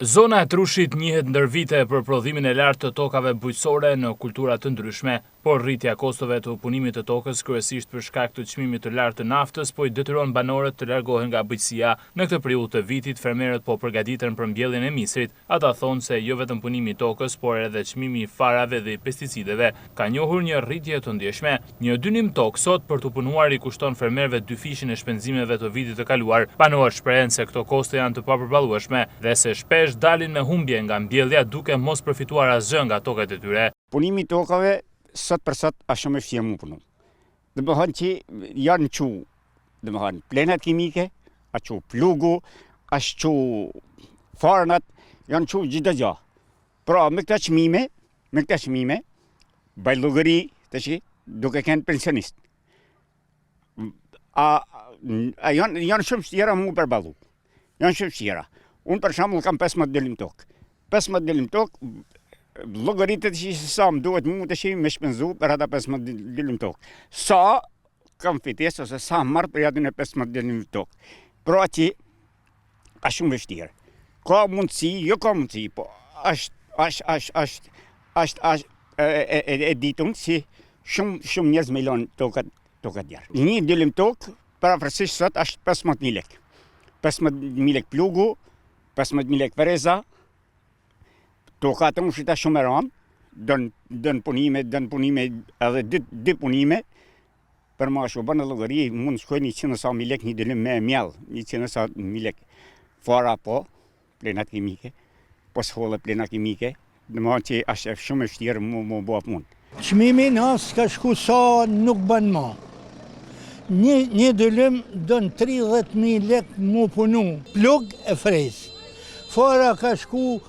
Zona e Trushit njihet ndër vite për prodhimin e lartë të tokave bujqësore në kultura të ndryshme, por rritja kostove të punimit të tokës kryesisht për shkak të çmimit të lartë të naftës po i detyron banorët të largohen nga bujqësia. Në këtë periudhë të vitit fermerët po përgatiten për mbjelljen e misrit. Ata thonë se jo vetëm punimi i tokës, por edhe çmimi i farave dhe i pesticideve ka njohur një rritje të ndjeshme. Një dynim tokë sot për të punuar i kushton fermerëve 2 fishin e shpenzimeve të vitit të kaluar. Banorët shprehen se këto koste janë të papërballueshme dhe se shpesh dalin me humbje nga mbjellja duke mos përfituar asgjë nga tokat e tyre. Punimi i tokave sot për sot është shumë e vështirë mu punu. Dhe më thënë që janë që, dhe më thënë, plenat kimike, a që plugu, a që farnat, janë që gjithë gjë. Pra, me këta qmime, bajlugëri, të që, duke kënë pensionist. Janë shumë shtjera mu përbalu. Janë shumë shtjera. Unë për shambull kam 15 delim tokë. 15 delim tokë, llogaritet që sa më duhet mu të shih me shpenzu për ata 15 delim tokë. Sa kam fitesë ose sa marr për atë 15 delim tokë. Pra që është shumë vështirë. Ka mundësi, jo ka mundësi, po është e ditun si shumë njerëz me lënë tokat djarë. Një delim tokë parafërsisht sot është 15.000 lekë. 15.000 lekë plugu, 15.000 lekë freza. Toka të më shita shumë e ramë, dënë punime edhe dy punime, për ma shumë bërë në logari, mund shkoj 100.000 lekë një delim me mjallë, 100.000 lekë fara po, plenat kimike, po s'holle plenat kimike, dhe më që është shumë e vështirë mu bëha punë. Çmimi nësë ka shku sa nuk bën ma. Një delim dënë 30.000 lekë mu punu, plug e frezë. Fara ka shku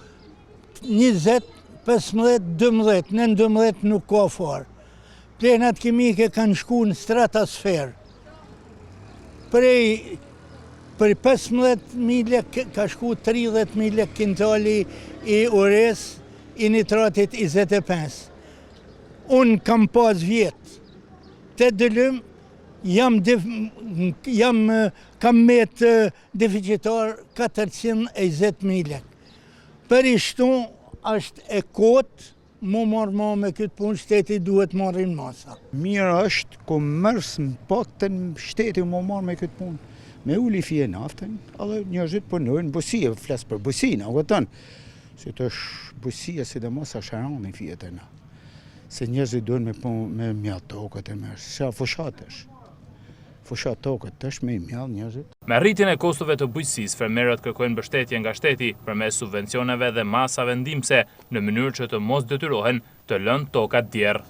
20, 15, 12, në 12 nuk ka farë. Plenat kimike kanë shku në stratosferë. Për 15.000 lekë ka shku 30.000 lekë kintali i ures, i nitratit 25. Unë kam pas vjetë. Të dëllëm, kam metë deficitar 420.000 lekë. Për ishtu është e kotë, mu marrë ma me këtë punë, shteti duhet marrin masa. Mirë është komers në pakten shteti mu marrë me këtë punë. Me uli fije naftën, edhe njerëzit punojnë busie, flasë për busina, vëtën. Se të është busia si dhe mos është rami fije të na. Se njerëzit duhet me punë me mjatë tokët e mërë, se fushat është. Fushat tokët të është me mjallë njerëzit. Me rritjen e kostove të bujqësisë, fermerët kërkojnë mbështetje nga shteti përmes subvencioneve dhe masave ndihmëse në mënyrë që të mos detyrohen të lënë tokat djerë.